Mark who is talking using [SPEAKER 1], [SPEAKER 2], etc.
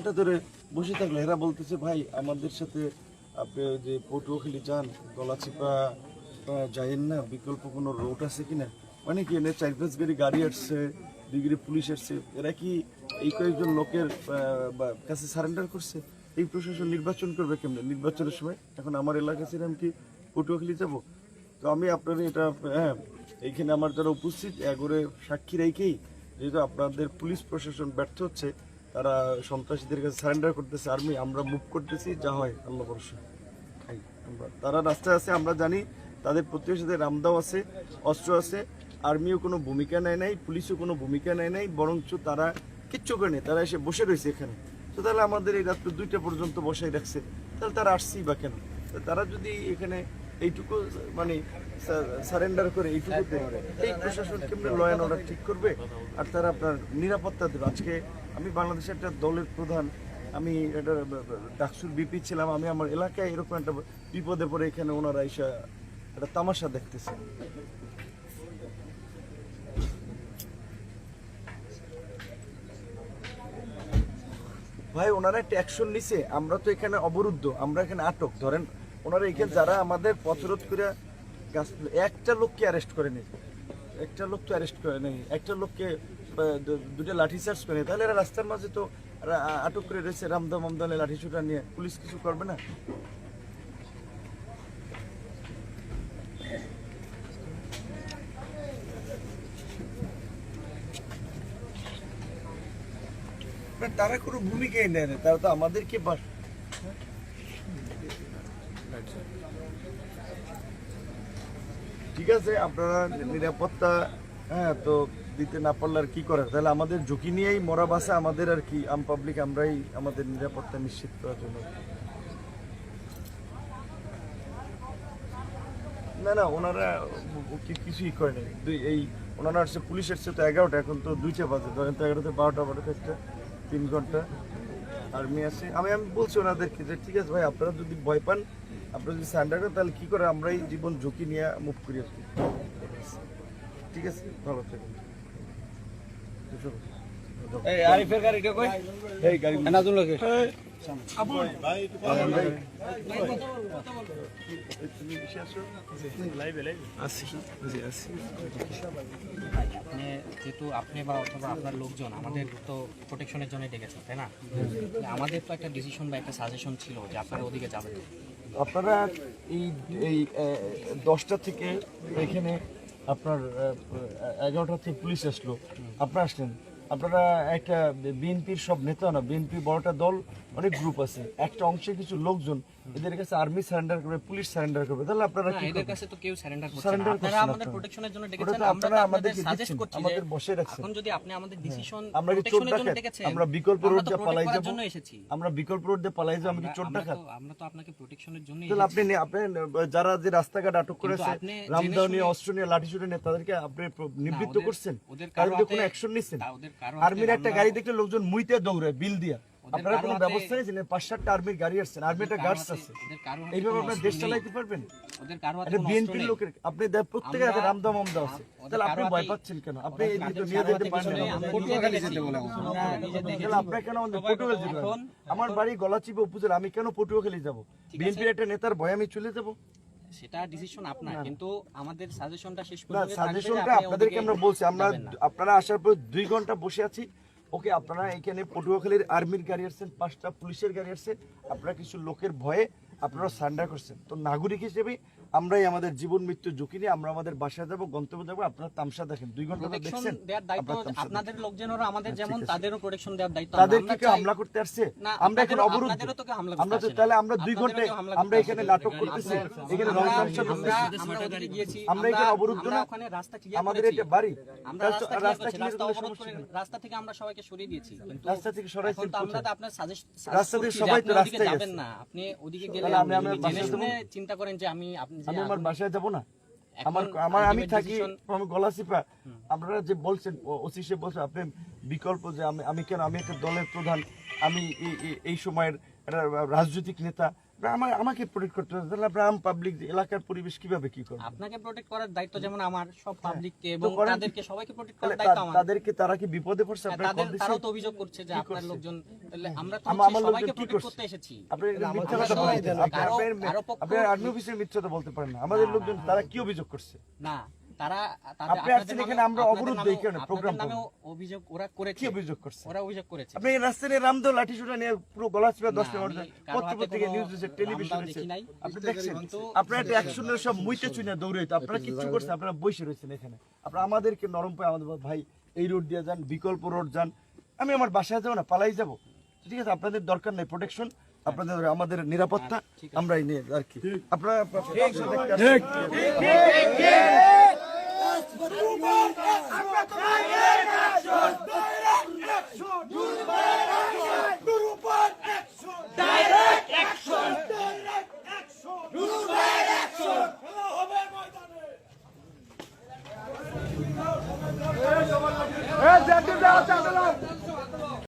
[SPEAKER 1] এটা ধরে বসে থাকলে এরা বলতেছে ভাই আমাদের সাথে আপনি যে পটুয়াখালী যান গলাচিপা যাইয়েন না, বিকল্প কোনো রোড আছে কিনা। মানে কি এনে 4-5 গাড়ি আসছে, 2 পুলিশ আসছে, এরা কি এই কয়েকজন লোকের কাছে সারেন্ডার করছে? এই প্রশাসন নির্বাচন করবে কেমনে নির্বাচনের সময়? এখন আমার এলাকা ছিল আমি কি পটুয়াখালী যাব? তো আমি আপনার এটা এইখানে আমার যারা উপস্থিত এগোরে সাক্ষী রেখেই, যেহেতু আপনাদের পুলিশ প্রশাসন ব্যর্থ হচ্ছে, তারা সন্ত্রাসীদের কাছে সারেন্ডার করতেছে, আর্মি আমরা মুভ করতেছি, যা হয় আল্লাহ ভরসা। তারা রাস্তায় আছে, আমরা জানি তাদের প্রত্যেকের সাথে রামদাও আছে, অস্ত্র আছে, আর্মিও কোনো ভূমিকা নেয় নাই, পুলিশও কোনো ভূমিকা নেয় নাই, বরঞ্চ তারা কিচ্ছু করে নেই, তারা এসে বসে রয়েছে এখানে। তো তাহলে আমাদের এই রাত্র 2টা পর্যন্ত বসাই রাখছে, তাহলে তারা আসছেই বা কেন? তারা যদি এখানে এইটুকু মানে সারেন্ডার করে এইটুকুতে, এই প্রশাসন কেমনি ল অ্যান্ড অর্ডার ঠিক করবে? আর তারা আপনার নিরাপত্তা দেবে। আজকে আমি বাংলাদেশের একটা দলের প্রধান, আমি এটা ডাকসুর বিপি ছিলাম, আমি আমার এলাকায় এরকম একটা বিপদে পড়ে এখানে ওনারা এসে একটা তামাশা দেখতেছে। ভাই ওনারা একটা অ্যাকশন নিছে, আমরা তো এখানে অবরুদ্ধ, আমরা এখানে আটক। ধরেন ওনারা এখানে যারা আমাদের পথরোধ করে একটা লোককে অ্যারেস্ট করে নেই, একটা লোক তো অ্যারেস্ট করে নেই, একটা লোককে 2টা লাঠি চার্জ করে নেই, তাহলে এরা রাস্তার মাঝে তো আটক করে রয়েছে রামদা মামদালে লাঠি ছুটা নিয়ে, পুলিশ কিছু করবে না? তারা কোনো ভূমিকাই নেয় না, তারা তো আমাদেরকে ঠিক আছে আপনারা নিরাপত্তা তো দিতে না পারলে আর কি করার? তাহলে আমাদের ঝুঁকি নিয়েই মরা বাসা আমাদের, আর কি আম পাবলিক আমরাই আমাদের নিরাপত্তা নিশ্চিত করার জন্য। না না, ওনারা কিছুই করে নাই। এই ওনারা আসছে, পুলিশ আসছে তো 11টা, এখন তো 2টা বাজে, ধরেন তো 11টা 12টা 12টা 3 ঘন্টা আর্মি আছে। আমি বলছি ওনাদেরকে যে ঠিক আছে ভাই, আপনারা যদি ভয় পান, আপনারা যদি সারেন্ডার করেন, তাহলে কি করে আমরাই জীবন ঝুঁকি নিয়ে মুভ করি আর কি। ঠিক আছে, ভালো থাকবেন।
[SPEAKER 2] এই আরিফের গাড়িটা কই? এই গাড়ি নাজুল লাগে। আপু ভাই
[SPEAKER 1] তুমি এসে আসো লাইভে আসি আসি।
[SPEAKER 3] আপনি যেহেতু আপনি বা অথবা আপনার লোকজন আমাদের তো প্রোটেকশনের জন্য ডেকেছেন, তাই না? আমাদের তো একটা ডিসিশন বা একটা সাজেশন ছিল যে আপনারা ওদিকে যাবেন।
[SPEAKER 1] আপনারা এই 10টা থেকে এখানে আপনার 11টা থেকে পুলিশ আসলো, আপনারা আসলেন। আপনারা একটা বিএনপির সব নেতা না, বিএনপি বড়টা দল, অনেক গ্রুপ আছে, একটা অংশে কিছু লোকজন এদের কাছে আর্মি সারেন্ডার করবে, পুলিশ সারেন্ডার করবে, তাহলে আপনারা কি
[SPEAKER 3] এদের কাছে তো কেউ সারেন্ডার করছে না।
[SPEAKER 1] সারেন্ডার
[SPEAKER 3] আপনারা আমাদের প্রোটেকশনের জন্য ডেকেছেন,
[SPEAKER 1] আপনারা
[SPEAKER 3] আমাদের
[SPEAKER 1] আমাদেরকে
[SPEAKER 3] সাজেস্ট করছি যে
[SPEAKER 1] আমাদের বসে রাখছেন।
[SPEAKER 3] এখন যদি আপনি আমাদের ডিসিশন
[SPEAKER 1] আমরা কি চোর
[SPEAKER 3] প্রোটেকশনের জন্য
[SPEAKER 1] ডাকাত?
[SPEAKER 3] ডেকেছেন,
[SPEAKER 1] আমরা বিকল্প রোড দিয়ে পালাই যাব?
[SPEAKER 3] জন্য এসেছি।
[SPEAKER 1] আমরা বিকল্প রোড দিয়ে পালাই যাব? আমি কি চোর ডাকাত?
[SPEAKER 3] আমরা তো আপনাকে প্রোটেকশনের জন্য
[SPEAKER 1] তাহলে আপনি যারা যে রাস্তাঘাট আটক করেছে,
[SPEAKER 3] আপনি
[SPEAKER 1] রামদাও নিয়ে অস্ত্র নিয়ে লাঠি ছুটে নিয়ে, তাদেরকে আপনি নিবৃত্ত করছেন, তাদের কোনো অ্যাকশন নিচ্ছেন? আর্মির একটা গাড়ি দেখলে লোকজন মুইতে দৌড়ে বিল দিয়া, আপনারা কোনো ব্যবস্থা নিয়েছেন? 5-7টা আর্মির গাড়ি আসছেন, আর্মি একটা গার্ডস আছে, এইভাবে আপনার দেশ চালাইতে পারবেন? এটা বিএনপির লোকের, আপনি প্রত্যেকের হাতে রামদাও মামদাও আছে, তাহলে আপনি ভয় পাচ্ছেন কেন? আপনি এদিকে নিয়ে যেতে পারেন না,
[SPEAKER 2] পটুয়াখালী যেতে বলে।
[SPEAKER 1] তাহলে আপনার কেন পটুয়াখালী যেতে পারেন? আমার বাড়ি গলাচিপা উপজেলা, আমি কেন পটুয়াখালী যাব? বিএনপির একটা নেতার ভয় আমি চলে যাব?
[SPEAKER 3] সেটা ডিসিশন আপনার, কিন্তু আমাদের সাজেশনটা শেষ
[SPEAKER 1] না,
[SPEAKER 3] পর্যন্ত
[SPEAKER 1] সাজেশনটা আপনাদেরকে আমরা বলছি, আপনারা আসার পর 2 ঘন্টা বসে আছি। ওকে, আপনারা এখানে পটুয়াখালীর আর্মির গাড়ি আসছেন, 5টা পুলিশের গাড়ি আসছে, আপনারা কিছু লোকের ভয়ে আপনারা সারেন্ডার করছেন। তো নাগরিক হিসেবে আমরাই আমাদের জীবন মৃত্যু ঝুঁকি নিয়ে আমরা আমাদের বাসায় যাবো, গন্তব্য যাবো। আপনারা তামসা দেখেন, 2 ঘন্টা দেখছেন।
[SPEAKER 3] আপনাদের লোকজনেরও আমাদের যেমন তাদেরও প্রোটেকশন দেওয়ার দায়িত্ব।
[SPEAKER 1] তাদেরকে কি হামলা করতে আসছে? আমরা এখানে অবরোধ, আমরা তো তাহলে আমরা 2 ঘন্টায় আমরা এখানে নাটক করতেছি, এখানে রং তামসা করতেছি, আমরা এখানে অবরুদ্ধ না? আমাদের এটা বাড়ি,
[SPEAKER 3] রাস্তা থেকে আমরা সবাইকে সরিয়ে দিয়েছি, কিন্তু
[SPEAKER 1] রাস্তা থেকে সরাইছেন
[SPEAKER 3] আমরা তো আপনার সাজেশন,
[SPEAKER 1] রাস্তা থেকে সবাই তো রাস্তায়
[SPEAKER 3] যাবেন না, আপনি ওদিকে গেলে জেনে শুনে চিন্তা করেন যে আমি
[SPEAKER 1] আমার বাসায় যাব না? আমি থাকি গলাচিপা। আপনারা যে বলছেন, ওসি সাহেব বলছেন আপনি বিকল্প, যে আমি কেন? আমি একটা দলের প্রধান, আমি এই সময়ের একটা রাজনৈতিক নেতা, আমাকে প্রোটেক্ট করতে হবে, তাহলে আমরা পাবলিক এলাকার পরিবেশ কিভাবে কি করবো?
[SPEAKER 3] আপনাকে প্রোটেক্ট করার দায়িত্ব যেমন আমার, সব পাবলিককে
[SPEAKER 1] তো
[SPEAKER 3] এবং
[SPEAKER 1] করেন।
[SPEAKER 3] তাদেরকে সবাইকে প্রোটেক্ট
[SPEAKER 1] তাহলে
[SPEAKER 3] করার দায়িত্ব আমার।
[SPEAKER 1] তাদেরকে তারা কি বিপদে পড়ছে আপনারা
[SPEAKER 3] তাদের
[SPEAKER 1] কল
[SPEAKER 3] তারাও
[SPEAKER 1] দিছেন?
[SPEAKER 3] তো অভিযোগ করছে যে আপনার লোকজন, তাহলে আমরা তো
[SPEAKER 1] আমার
[SPEAKER 3] হচ্ছে
[SPEAKER 1] লোকজন
[SPEAKER 3] সবাইকে
[SPEAKER 1] কি
[SPEAKER 3] প্রোটেক্ট
[SPEAKER 1] করছে?
[SPEAKER 3] করতে এসেছি।
[SPEAKER 1] আপনি মিথ্যা কথা
[SPEAKER 3] আমরা
[SPEAKER 1] বলছেন।
[SPEAKER 3] আরো পক্ষ-
[SPEAKER 1] আপনার আর্মি অফিসের মিথ্যা কথা বলতে পারেন না। আমাদের লোকজন তারা কি অভিযোগ করছে?
[SPEAKER 3] না, তারা
[SPEAKER 1] আপনি আসছেন এখানে, আমরা অবরোধ দেই কেন? প্রোগ্রাম
[SPEAKER 3] নামে অভিযোগ ওরা করেছে।
[SPEAKER 1] কি অভিযোগ করছে?
[SPEAKER 3] ওরা অভিযোগ করেছে।
[SPEAKER 1] আপনি এই রাস্তায় রামদো লাঠি সোটা নিয়ে পুরো গলা চিপে 10
[SPEAKER 3] না,
[SPEAKER 1] মিনিট
[SPEAKER 3] আমি কারো হাতে
[SPEAKER 1] পত্রিকা
[SPEAKER 3] কোনো
[SPEAKER 1] নিউজ দিয়েছে, টেলিভিশন
[SPEAKER 3] রামদাও দেখি নাই।
[SPEAKER 1] আপনি দেখছেন
[SPEAKER 3] কিন্তু-
[SPEAKER 1] আপনারা একটা অ্যাকশনের সব মুইতে চুইনা দৌড়াইতো, আপনারা কিচ্ছু করছেন, আপনারা বসে রয়েছেন এখানে। আপনারা আমাদেরকে নরম পায়, আমাদের ভাই এই রোড দিয়ে যান, বিকল্প রোড যান, আমি আমার বাসায় যাবো না, পালাই যাবো, ঠিক আছে? আপনাদের দরকার নেই প্রোটেকশন, আপনাদের আমাদের নিরাপত্তা আমরাই নিয়ে আর কি। আপনারা
[SPEAKER 4] আমরা তো